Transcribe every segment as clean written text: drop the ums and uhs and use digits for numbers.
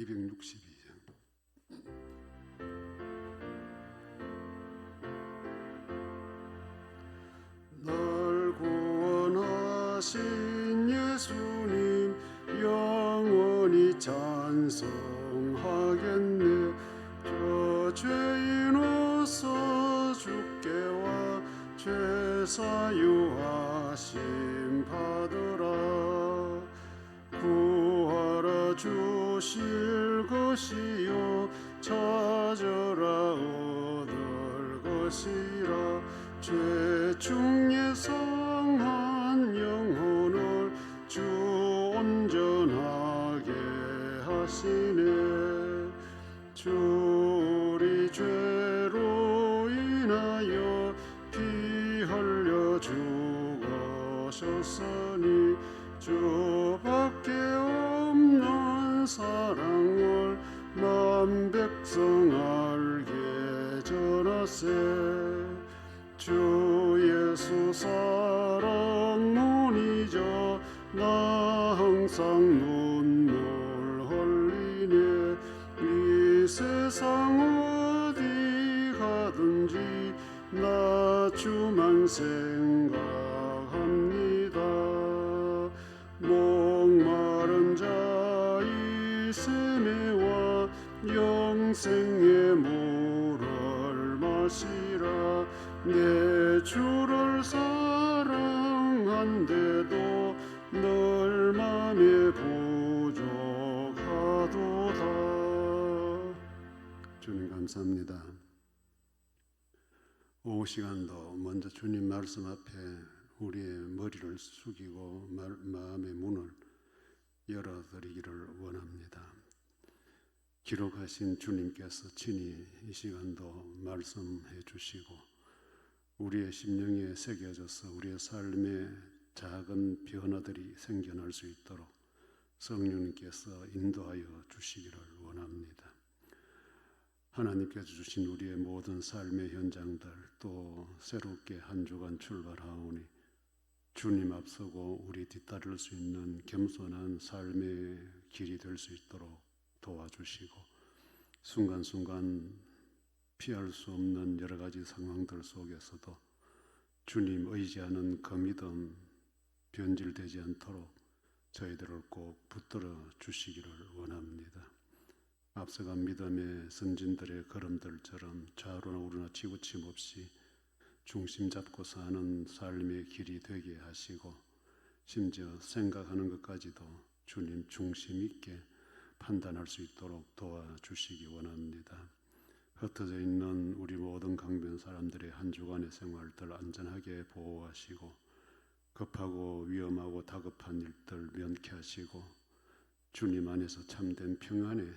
262장. 날 구원하신 예수님 영원히 찬송하겠네. 저 죄인으로서 주께 와 죄사유하심 받으라. 구하라 주실 것이요 찾으라 얻을 것이라. 죄중에 상한 영혼을 주 온전하게 하시네. 주 우리 죄로 인하여 피 흘려 죽으셨으니 주밖에 없는 사랑을 만 백성 알게 전하세. 주 예수 사랑 눈이죠 나 항상 눈물 흘리네. 이 세상 어디 가든지 나 주만 생각합니다. 목마른 자 이 세매와 영생의 물을 마시라. 내 주를 사랑한데도 늘 맘에 부족하도다. 주님 감사합니다. 오후 시간도 먼저 주님 말씀 앞에 우리의 머리를 숙이고 마음의 문을 열어드리기를 원합니다. 기록하신 주님께서 친히 이 시간도 말씀해 주시고 우리의 심령에 새겨져서 우리의 삶에 작은 변화들이 생겨날 수 있도록 성령님께서 인도하여 주시기를 원합니다. 하나님께서 주신 우리의 모든 삶의 현장들 또 새롭게 한 주간 출발하오니 주님 앞서고 우리 뒤따를 수 있는 겸손한 삶의 길이 될 수 있도록 도와주시고 순간순간 피할 수 없는 여러 가지 상황들 속에서도 주님 의지하는 그 믿음 변질되지 않도록 저희들을 꼭 붙들어 주시기를 원합니다. 앞서간 믿음의 선진들의 걸음들처럼 좌우나 우르나 지구침 없이 중심 잡고 사는 삶의 길이 되게 하시고 심지어 생각하는 것까지도 주님 중심 있게 판단할 수 있도록 도와주시기 원합니다. 흩어져 있는 우리 모든 강변 사람들의 한 주간의 생활들 안전하게 보호하시고 급하고 위험하고 다급한 일들 면케하시고 주님 안에서 참된 평안의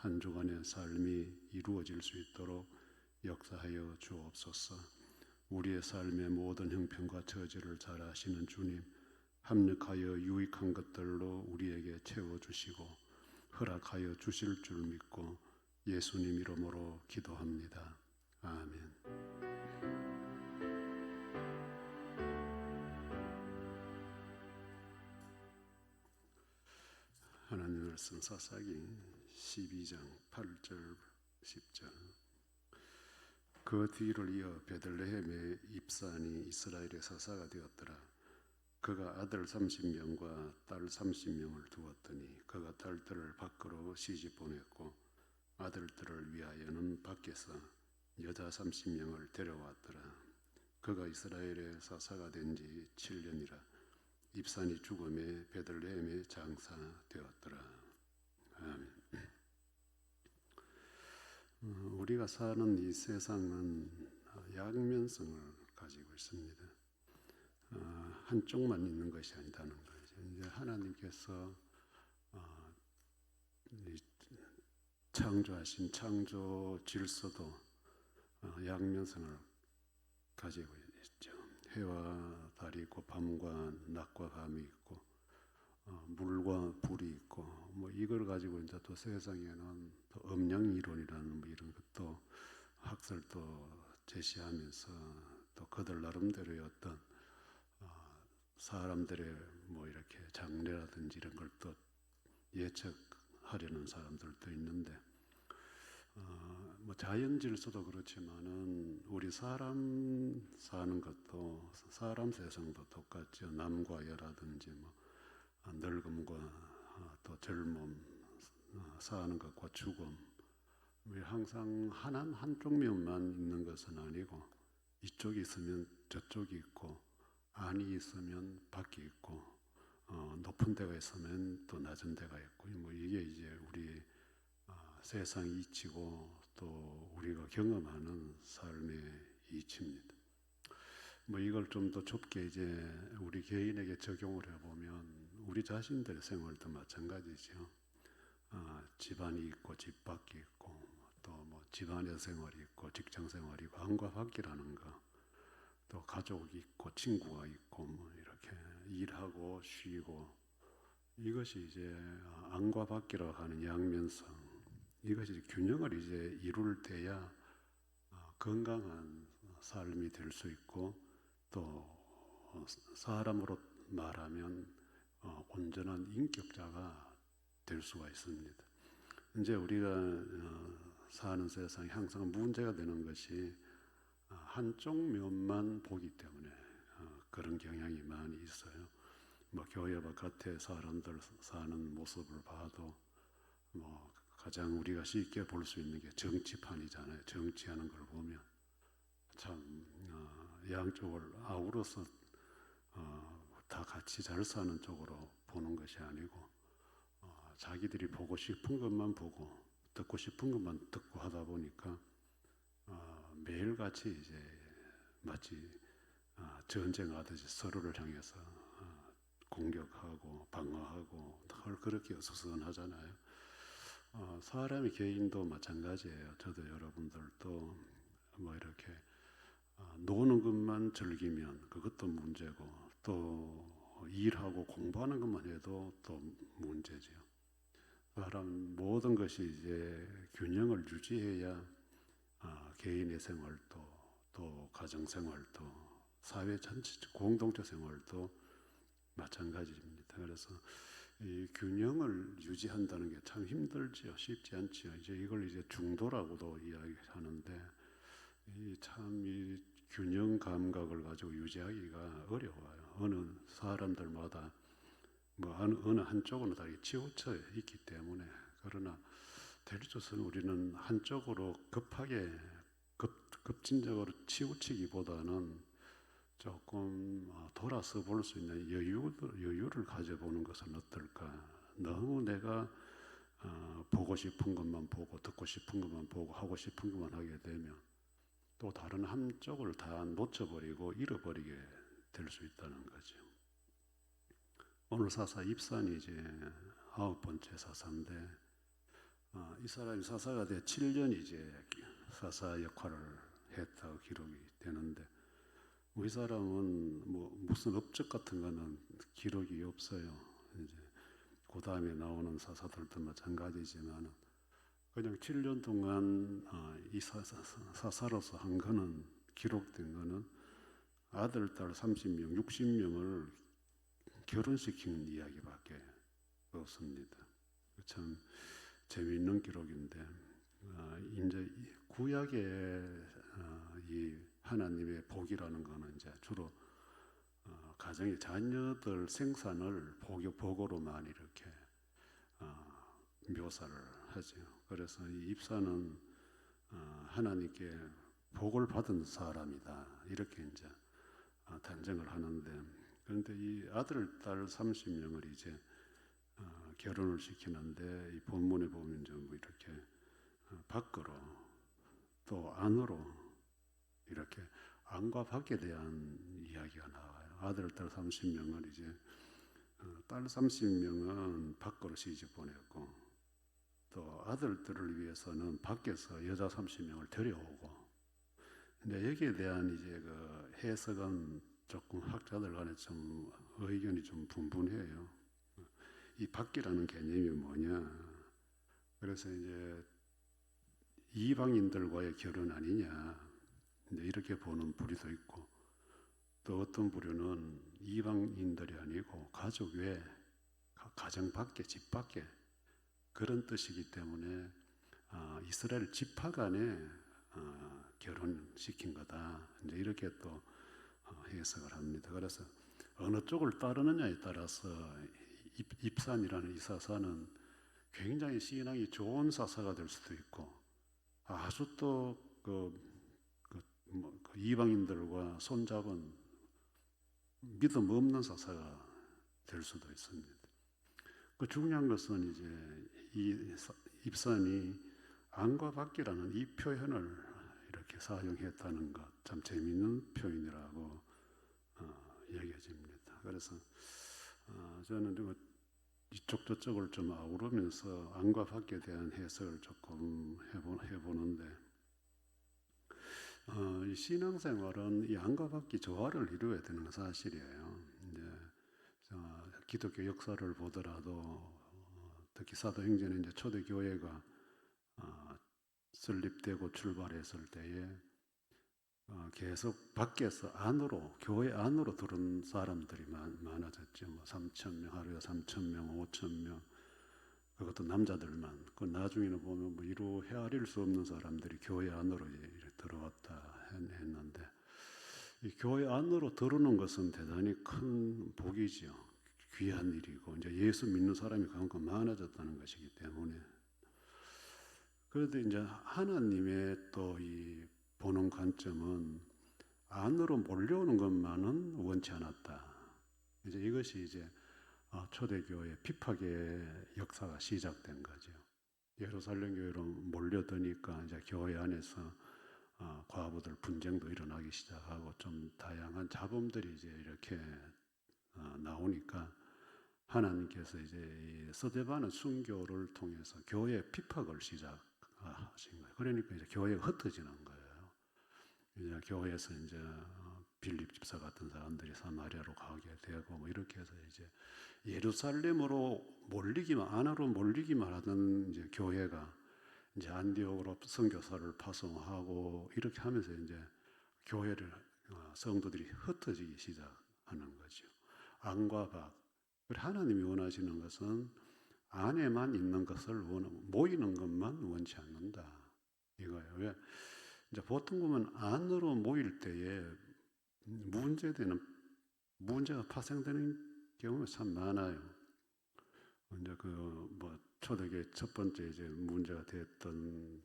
한 주간의 삶이 이루어질 수 있도록 역사하여 주옵소서. 우리의 삶의 모든 형편과 처지를 잘 아시는 주님, 합력하여 유익한 것들로 우리에게 채워주시고 허락하여 주실 줄 믿고 예수님 이름으로 기도합니다. 아멘. 하나님 말씀 사사기 12장 8절 10절. 그 뒤를 이어 베들레헴의 입산이 이스라엘의 사사가 되었더라. 그가 아들 30명과 딸 30명을 두었더니 그가 딸들을 밖으로 시집 보냈고 아들들을 위하여는 밖에서 여자 30명을 데려왔더라. 그가 이스라엘의 사사가 된 지 7년이라. 입산이 죽음에 베들레헴의 장사되었더라. 아멘. 우리가 사는 이 세상은 양면성을 가지고 있습니다. 한쪽만 있는 것이 아니다는 거죠. 이제 하나님께서 창조하신 창조 질서도 양면성을 가지고 있죠. 해와 달이 있고 밤과 낮과 밤이 있고 물과 불이 있고 뭐 이걸 가지고 이제 또 세상에는 또 음양 이론이라는 뭐 이런 것도 학설도 제시하면서 또 그들 나름대로의 어떤 사람들의 뭐 이렇게 장래라든지 이런 걸 또 예측 하려는 사람들도 있는데 뭐 자연 질서도 그렇지만은 우리 사람 사는 것도 사람 세상도 똑같죠. 남과 여라든지 뭐 늙음과 또 젊음 사는 것과 죽음 항상 한쪽 면만 있는 것은 아니고 이쪽이 있으면 저쪽이 있고 안이 있으면 밖이 있고 높은 데가 있으면 또 낮은 데가 있고 뭐 이게 이제 우리 세상의 이치고 또 우리가 경험하는 삶의 이치입니다. 뭐 이걸 좀 더 좁게 이제 우리 개인에게 적용을 해보면 우리 자신들의 생활도 마찬가지죠. 집안이 있고 집 밖이 있고 또 뭐 집안의 생활이 있고 직장 생활이 있고 안과 밖이라는 거, 또 가족이 있고 친구가 있고 뭐 이렇게 일하고 쉬고 이것이 이제 안과 밖이라고 하는 양면성, 이것이 균형을 이제 이룰 때야 건강한 삶이 될 수 있고 또 사람으로 말하면 온전한 인격자가 될 수가 있습니다. 이제 우리가 사는 세상에 항상 문제가 되는 것이 한쪽 면만 보기 때문에 그런 경향이 많이 있어요. 뭐 교회 바깥에 사람들 사는 모습을 봐도 뭐 가장 우리가 쉽게 볼 수 있는 게 정치판이잖아요. 정치하는 걸 보면 참 양쪽을 아우러서 다 같이 잘 사는 쪽으로 보는 것이 아니고 자기들이 보고 싶은 것만 보고 듣고 싶은 것만 듣고 하다 보니까 매일같이 이제 마치 전쟁하듯이 서로를 향해서 공격하고 방어하고 늘 그렇게 어수선하잖아요. 사람의 개인도 마찬가지예요. 저도 여러분들도 뭐 이렇게 노는 것만 즐기면 그것도 문제고 또 일하고 공부하는 것만 해도 또 문제죠. 사람 모든 것이 이제 균형을 유지해야 개인의 생활도 또 가정 생활도 사회 전체 공동체 생활도 마찬가지입니다. 그래서 이 균형을 유지한다는 게 참 힘들지요. 쉽지 않지요. 이제 이걸 이제 중도라고도 이야기하는데 이 균형 감각을 가지고 유지하기가 어려워요. 어느 사람들마다 뭐 어느 한쪽으로 다 치우쳐 있기 때문에. 그러나 대리조선 우리는 한쪽으로 급하게 급진적으로 치우치기보다는 조금 돌아서 볼 수 있는 여유를 가져보는 것은 어떨까. 너무 내가 보고 싶은 것만 보고 듣고 싶은 것만 보고 하고 싶은 것만 하게 되면 또 다른 한쪽을 다 놓쳐버리고 잃어버리게 될 수 있다는 거죠. 오늘 사사 입산이 이제 9번째 사사인데 이 사람이 사사가 돼 7년 이제 사사 역할을 했다고 기록이 되는데 우리 사람은 뭐 무슨 업적 같은 거는 기록이 없어요. 이제 그 다음에 나오는 사사들도 마찬가지지만 그냥 7년 동안 이 사사로서 한 거는 기록된 거는 아들, 딸 30명, 60명을 결혼시키는 이야기밖에 없습니다. 참 재미있는 기록인데 이제 구약의 이 하나님의 복이라는 거는 이제 주로 가정의 자녀들 생산을 복으로만 이렇게 묘사를 하죠. 그래서 이 입사는 하나님께 복을 받은 사람이다 이렇게 이제 단정을 하는데, 그런데 이 아들, 딸 30명을 이제 결혼을 시키는데 이 본문에 보면 전부 이렇게 밖으로 또 안으로 이렇게 안과 밖에 대한 이야기가 나와요. 아들, 딸 30명을 이제 딸 30명은 밖으로 시집 보냈고 또 아들들을 위해서는 밖에서 여자 30명을 데려오고. 근데 여기에 대한 이제 그 해석은 조금 학자들 간에 좀 의견이 좀 분분해요. 이 밖이라는 개념이 뭐냐. 그래서 이제 이방인들과의 결혼 아니냐. 근데 이렇게 보는 부류도 있고 또 어떤 부류는 이방인들이 아니고 가족 외 가정 밖에 집 밖에 그런 뜻이기 때문에 이스라엘 지파 간에 결혼시킨 거다. 이제 이렇게 또 해석을 합니다. 그래서 어느 쪽을 따르느냐에 따라서 입산이라는 이 사사는 굉장히 신앙이 좋은 사사가 될 수도 있고 아주 그 이방인들과 손잡은 믿음 없는 사사가 될 수도 있습니다. 그 중요한 것은 이제 이 입산이 안과 밖이라는 이 표현을 이렇게 사용했다는 것, 참 재미있는 표현이라고 여겨집니다. 그래서 저는 이쪽 저쪽을 좀 아우르면서 안과 밖에 대한 해석을 조금 해보는데 이 신앙생활은 이 안과 밖이 조화를 이루어야 되는 사실이에요. 이제 기독교 역사를 보더라도 특히 사도행전에 이제 초대교회가 설립되고 출발했을 때에 계속 밖에서 안으로 교회 안으로 들어온 사람들이 많아졌죠. 뭐 3,000명 하루에 3,000명, 5,000명 그것도 남자들만. 그 나중에는 보면 뭐 이루 헤아릴 수 없는 사람들이 교회 안으로 들어왔다 했는데 이 교회 안으로 들어오는 것은 대단히 큰 복이지요. 귀한 일이고 이제 예수 믿는 사람이 그만큼 많아졌다는 것이기 때문에 그래도 이제 하나님의 또 이 보는 관점은 안으로 몰려오는 것만은 원치 않았다. 이제 이것이 이제 초대교회 핍박의 역사가 시작된 거죠. 예루살렘 교회로 몰려드니까 이제 교회 안에서 과부들 분쟁도 일어나기 시작하고 좀 다양한 잡음들이 이제 이렇게 나오니까 하나님께서 이제 이 스데반의 순교를 통해서 교회 핍박을 시작하신 거예요. 그러니까 이제 교회가 흩어지는 거예요. 이제 교회에서 이제 빌립 집사 같은 사람들이 사마리아로 가게 되고 뭐 이렇게 해서 이제 예루살렘으로 안으로 몰리기만 하던 이제 교회가 이제 안디옥으로 선교사를 파송하고 이렇게 하면서 이제 교회를 성도들이 흩어지기 시작하는 거죠. 안과 밖. 하나님이 원하시는 것은 안에만 있는 것을 모이는 것만 원치 않는다. 이거예요. 왜? 이제 보통 보면 안으로 모일 때에 문제가 파생되는 경우가 참 많아요. 이제 초대교회 첫 번째 이제 문제가 됐던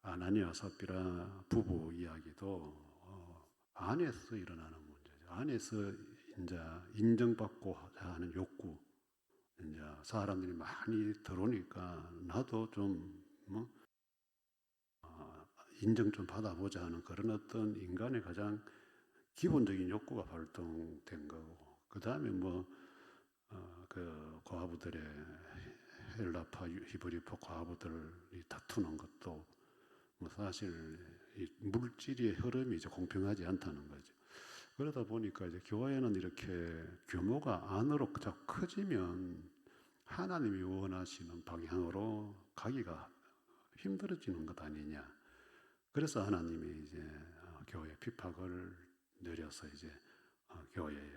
아나니아 삽비라 부부 이야기도 안에서 일어나는 문제죠. 안에서 이제 인정받고 하는 욕구, 이제 사람들이 많이 들어오니까 나도 좀 인정 좀 받아보자 하는 그런 어떤 인간의 가장 기본적인 욕구가 발동된 거고, 그 다음에 그 과부들의 헬라파, 히브리파 과부들이 다투는 것도 사실 이 물질의 흐름이 이제 공평하지 않다는 거죠. 그러다 보니까 이제 교회는 이렇게 규모가 안으로 자꾸 커지면 하나님이 원하시는 방향으로 가기가 힘들어지는 것 아니냐. 그래서 하나님이 이제 교회 핍박을 내려서 이제 교회에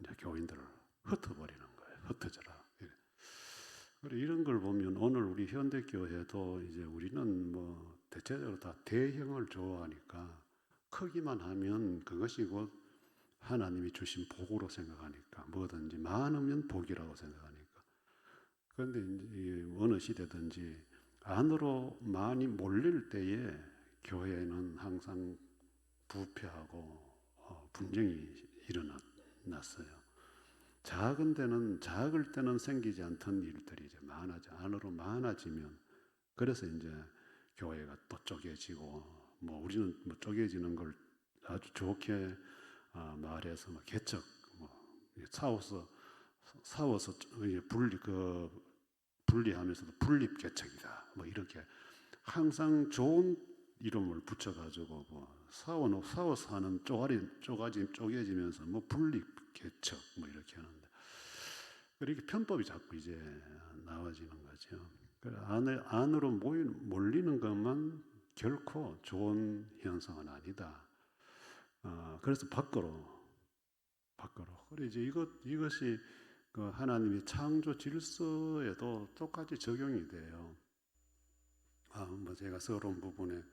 이제 교인들을 흩어버리는 거예요. 흩어져라. 그래 이런 걸 보면 오늘 우리 현대 교회도 이제 우리는 대체적으로 다 대형을 좋아하니까 크기만 하면 그것이 곧 하나님이 주신 복으로 생각하니까 뭐든지 많으면 복이라고 생각하니까. 그런데 이제 어느 시대든지 안으로 많이 몰릴 때에 교회는 항상 부패하고 분쟁이 일어났어요. 작을 때는 생기지 않던 일들이 이제 안으로 많아지면 그래서 이제 교회가 또 쪼개지고 우리는 쪼개지는 걸 아주 좋게 말해서 개척 싸워서 분리하면서도 분립 개척이다. 이렇게 항상 좋은 이름을 붙여가지고 싸워서 하는 쪼개지면서 분립 개척 이렇게 하는데 이렇게 편법이 자꾸 이제 나와지는 거죠. 안으로 몰리는 것만 결코 좋은 현상은 아니다. 그래서 밖으로. 그래 이제 이것이 그 하나님의 창조 질서에도 똑같이 적용이 돼요. 뭐 제가 서론 부분에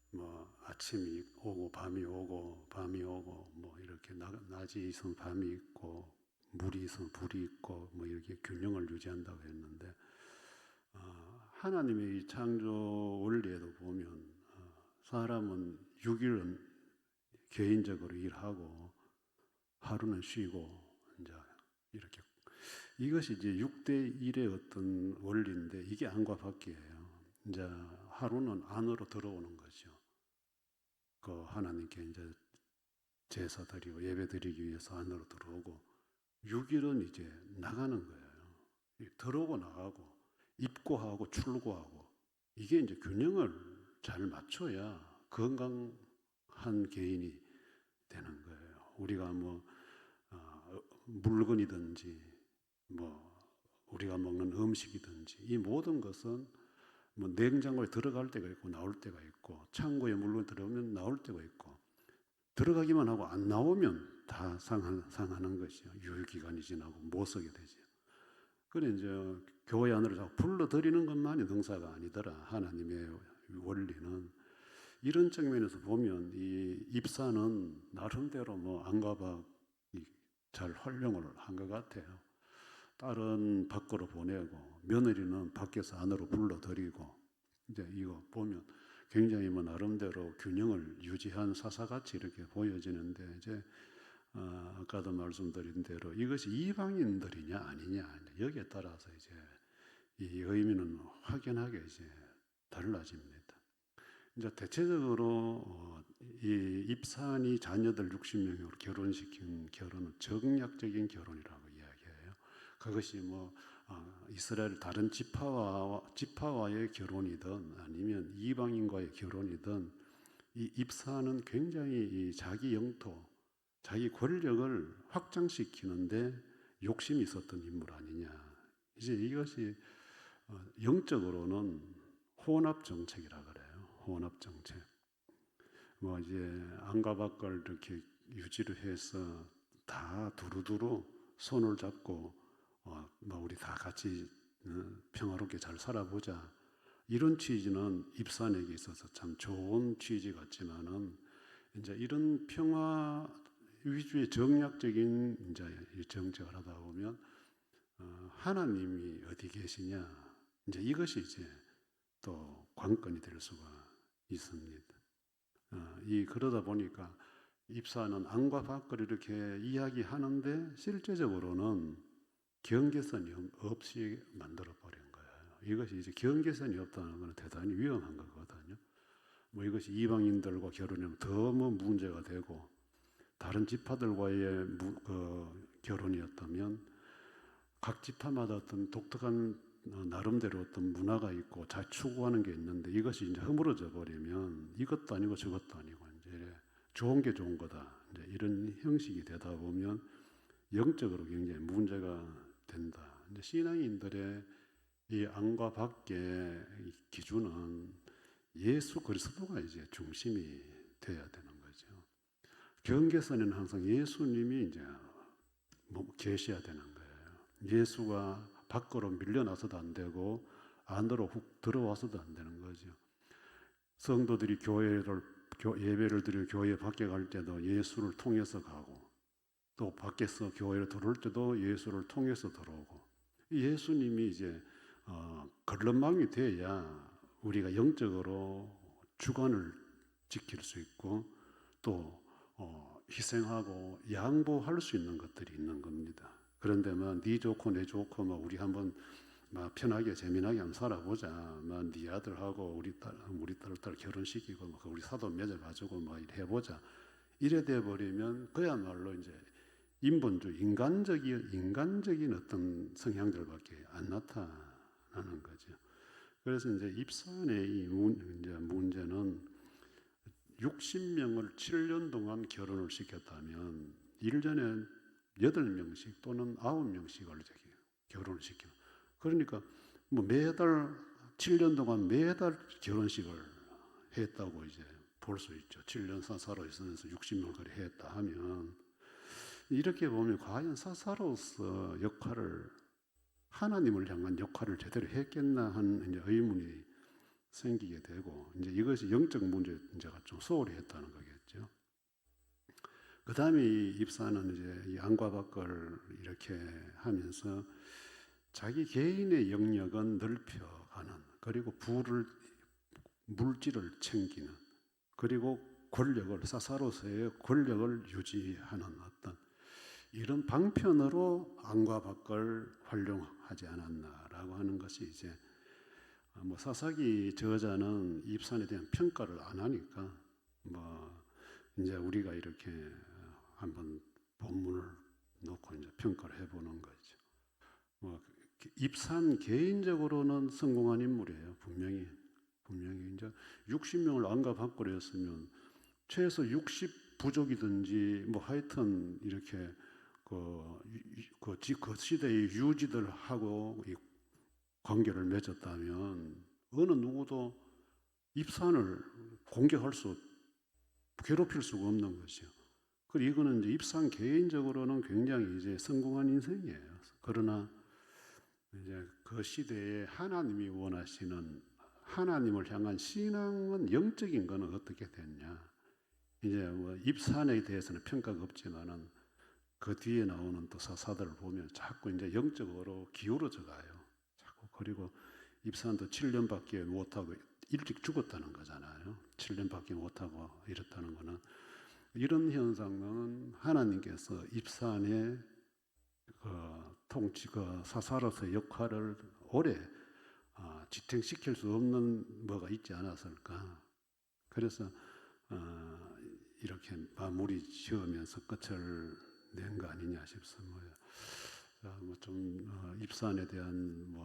뭐 아침이 오고 밤이 오고 밤이 오고 뭐 이렇게 낮이 있으면 밤이 있고 물이 있으면 불이 있고 뭐 이렇게 균형을 유지한다고 했는데 하나님의 이 창조 원리에도 보면 사람은 6일은 개인적으로 일하고 하루는 쉬고 이제 이렇게 이것이 이제 6대 1의 어떤 원리인데 이게 안과 밖이에요. 이제 하루는 안으로 들어오는 거죠. 그 하나님께 이제 제사 드리고 예배 드리기 위해서 안으로 들어오고 6일은 이제 나가는 거예요. 들어오고 나가고 입고하고 출고하고 이게 이제 균형을 잘 맞춰야 건강한 개인이 되는 거예요. 우리가 뭐 물건이든지 뭐 우리가 먹는 음식이든지 이 모든 것은 뭐 냉장고에 들어갈 때가 있고 나올 때가 있고 창고에 물건 들어오면 나올 때가 있고 들어가기만 하고 안 나오면 다 상하는 것이요. 유효기간이 지나고 못 쓰게 되죠. 그래 이제 교회 안으로 자꾸 불러들이는 것만이 능사가 아니더라. 하나님의 원리는 이런 측면에서 보면 이 입사는 나름대로 뭐 안과 밖 잘 활용을 한 것 같아요. 딸은 밖으로 보내고 며느리는 밖에서 안으로 불러들이고 이제 이거 보면 굉장히 뭐 나름대로 균형을 유지한 사사같이 이렇게 보여지는데 이제 아까도 말씀드린 대로 이것이 이방인들이냐 아니냐 여기에 따라서 이제 이 의미는 확연하게 이제 달라집니다. 이제 대체적으로 이 입산이 자녀들 60명으로 결혼시킨 결혼은 정략적인 결혼이라고 이야기해요. 그것이 뭐 이스라엘 다른 지파와의 결혼이든 아니면 이방인과의 결혼이든 이 입사는 굉장히 이 자기 영토, 자기 권력을 확장시키는데 욕심이 있었던 인물 아니냐. 이제 이것이 영적으로는 혼합 정책이라 그래요. 혼합 정책. 뭐 이제 안과 밖을 이렇게 유지를 해서 다 두루두루 손을 잡고 뭐 우리 다 같이 평화롭게 잘 살아보자. 이런 취지는 입산에게 있어서 참 좋은 취지 같지만은 이제 이런 평화 위주의 정략적인 이제 정책을 하다 보면 하나님이 어디 계시냐 이제 이것이 이제 또 관건이 될 수가 있습니다. 그러다 보니까 입사는 안과 밖을 이렇게 이야기하는데 실제적으로는 경계선이 없이 만들어 버린 거예요. 이것이 이제 경계선이 없다는 것은 대단히 위험한 거거든요. 뭐 이것이 이방인들과 결혼하면 더 뭐 문제가 되고 다른 지파들과의 결혼이었다면 각 지파마다 어떤 독특한 나름대로 어떤 문화가 있고 잘 추구하는 게 있는데 이것이 이제 허물어져 버리면 이것도 아니고 저것도 아니고 이제 좋은 게 좋은 거다. 이제 이런 형식이 되다 보면 영적으로 굉장히 문제가 된다. 이제 신앙인들의 이 안과 밖의 기준은 예수 그리스도가 이제 중심이 돼야 되는 거죠. 경계선에는 항상 예수님이 이제 계셔야 되는 거예요. 예수가 밖으로 밀려나서도 안 되고 안으로 훅 들어와서도 안 되는 거죠. 성도들이 예배를 드리고 교회 밖에 갈 때도 예수를 통해서 가고 또 밖에서 교회로 들어올 때도 예수를 통해서 들어오고 예수님이 이제 걸름망이 돼야 우리가 영적으로 주관을 지킬 수 있고 또 희생하고 양보할 수 있는 것들이 있는 겁니다. 그런데 네 좋고 내 좋고 우리 한번 편하게 재미나게 한번 살아보자. 네 아들하고 우리 딸 결혼시키고 우리 사도 맺어가지고 해보자. 이래 돼 버리면 그야말로 이제 인본주의 인간적인 어떤 성향들밖에 안 나타나는 거죠. 그래서 이제 입산의 이 문제는 60명을 7년 동안 결혼을 시켰다면 1년에 8명씩 또는 9명씩을 결혼을 시켜. 그러니까 매달 7년 동안 매달 결혼식을 했다고 이제 볼 수 있죠. 7년 사사로 있으면서 60명을 했다 하면 이렇게 보면 과연 사사로서 역할을, 하나님을 향한 역할을 제대로 했겠나 하는 이제 의문이 생기게 되고, 이제 이것이 영적 문제가 좀 소홀히 했다는 거겠죠. 그 다음에 이 입사는 이제 이 안과 밖을 이렇게 하면서 자기 개인의 영역은 넓혀가는, 그리고 물질을 챙기는, 그리고 권력을, 사사로서의 권력을 유지하는 어떤 이런 방편으로 안과 밖을 활용하지 않았나라고 하는 것이 이제 뭐 사사기 저자는 입산에 대한 평가를 안 하니까 뭐 이제 우리가 이렇게 한번 본문을 놓고 이제 평가를 해보는 거죠. 뭐 입산 개인적으로는 성공한 인물이에요. 분명히 이제 60명을 안과 밖으로 했으면 최소 60 부족이든지 뭐 하여튼 이렇게 그 시대의 유지들하고 이 관계를 맺었다면 어느 누구도 입산을 괴롭힐 수가 없는 것이요. 그리고 이거는 이제 입산 개인적으로는 굉장히 이제 성공한 인생이에요. 그러나 이제 그 시대에 하나님이 원하시는 하나님을 향한 신앙은, 영적인 거는 어떻게 됐냐. 이제 뭐 입산에 대해서는 평가가 없지만은 그 뒤에 나오는 또 사사들을 보면 자꾸 이제 영적으로 기울어져 가요. 자꾸. 그리고 입산도 7년밖에 못하고 일찍 죽었다는 거잖아요. 7년밖에 못하고 이랬다는 거는, 이런 현상은 하나님께서 입산의 사사로서의 역할을 오래 지탱시킬 수 없는 뭐가 있지 않았을까. 그래서 이렇게 마무리 지으면서 끝을 낸 거 아니냐 싶습니다. 입산에 대한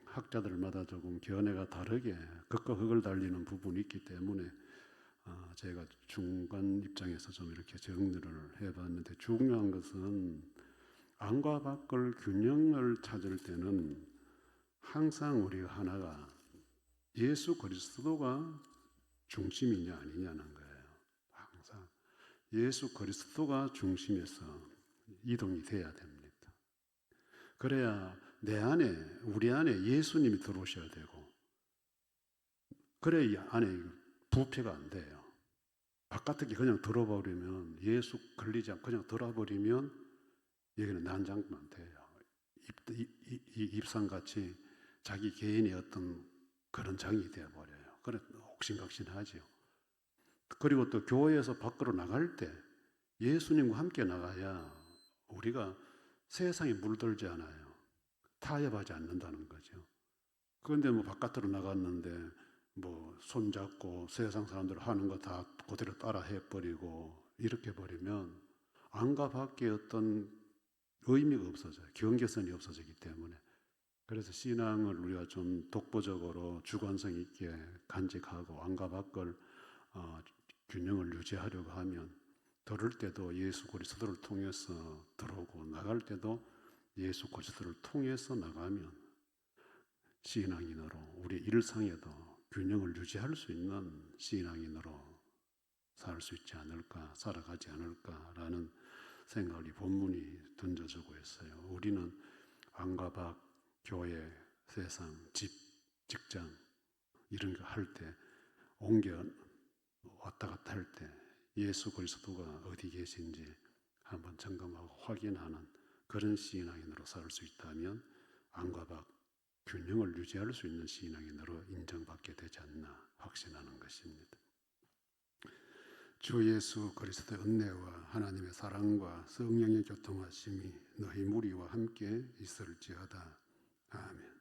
학자들마다 조금 견해가 다르게 극과 극을 달리는 부분이 있기 때문에 제가 중간 입장에서 좀 이렇게 정리를 해봤는데, 중요한 것은 안과 밖을 균형을 찾을 때는 항상 우리가 하나가 예수 그리스도가 중심이냐 아니냐는 거예요. 항상 예수 그리스도가 중심에서 이동이 돼야 됩니다. 그래야 우리 안에 예수님이 들어오셔야 되고, 그래야 이 안에 부패가 안 돼요. 바깥에 그냥 들어버리면, 예수 걸리지 않고 그냥 들어버리면 여기는 난장만 돼요. 입산같이 자기 개인의 어떤 그런 장이 되어버려요. 그래 옥신각신하죠. 그리고 또 교회에서 밖으로 나갈 때 예수님과 함께 나가야 우리가 세상에 물들지 않아요. 타협하지 않는다는 거죠. 그런데 바깥으로 나갔는데 손잡고 세상 사람들 하는 거 다 그대로 따라 해버리고 이렇게 버리면 안과 밖에 어떤 의미가 없어져요. 경계선이 없어지기 때문에. 그래서 신앙을 우리가 좀 독보적으로 주관성 있게 간직하고 안과 밖을 균형을 유지하려고 하면, 들을 때도 예수 그리스도를 통해서 들어오고 나갈 때도 예수 그리스도를 통해서 나가면 신앙인으로 우리 일상에도 균형을 유지할 수 있는 신앙인으로 살 수 있지 않을까, 살아가지 않을까라는 생각을 이 본문이 던져주고 있어요. 우리는 안과 밖, 교회, 세상, 집, 직장 이런 거 할 때, 옮겨 왔다 갔다 할 때 예수 그리스도가 어디 계신지 한번 점검하고 확인하는 그런 신앙인으로 살 수 있다면 안과 밖 균형을 유지할 수 있는 신앙인으로 인정받게 되지 않나 확신하는 것입니다. 주 예수 그리스도의 은혜와 하나님의 사랑과 성령의 교통하심이 너희 무리와 함께 있을지어다. 아멘.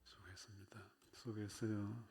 수고했습니다. 수고했어요.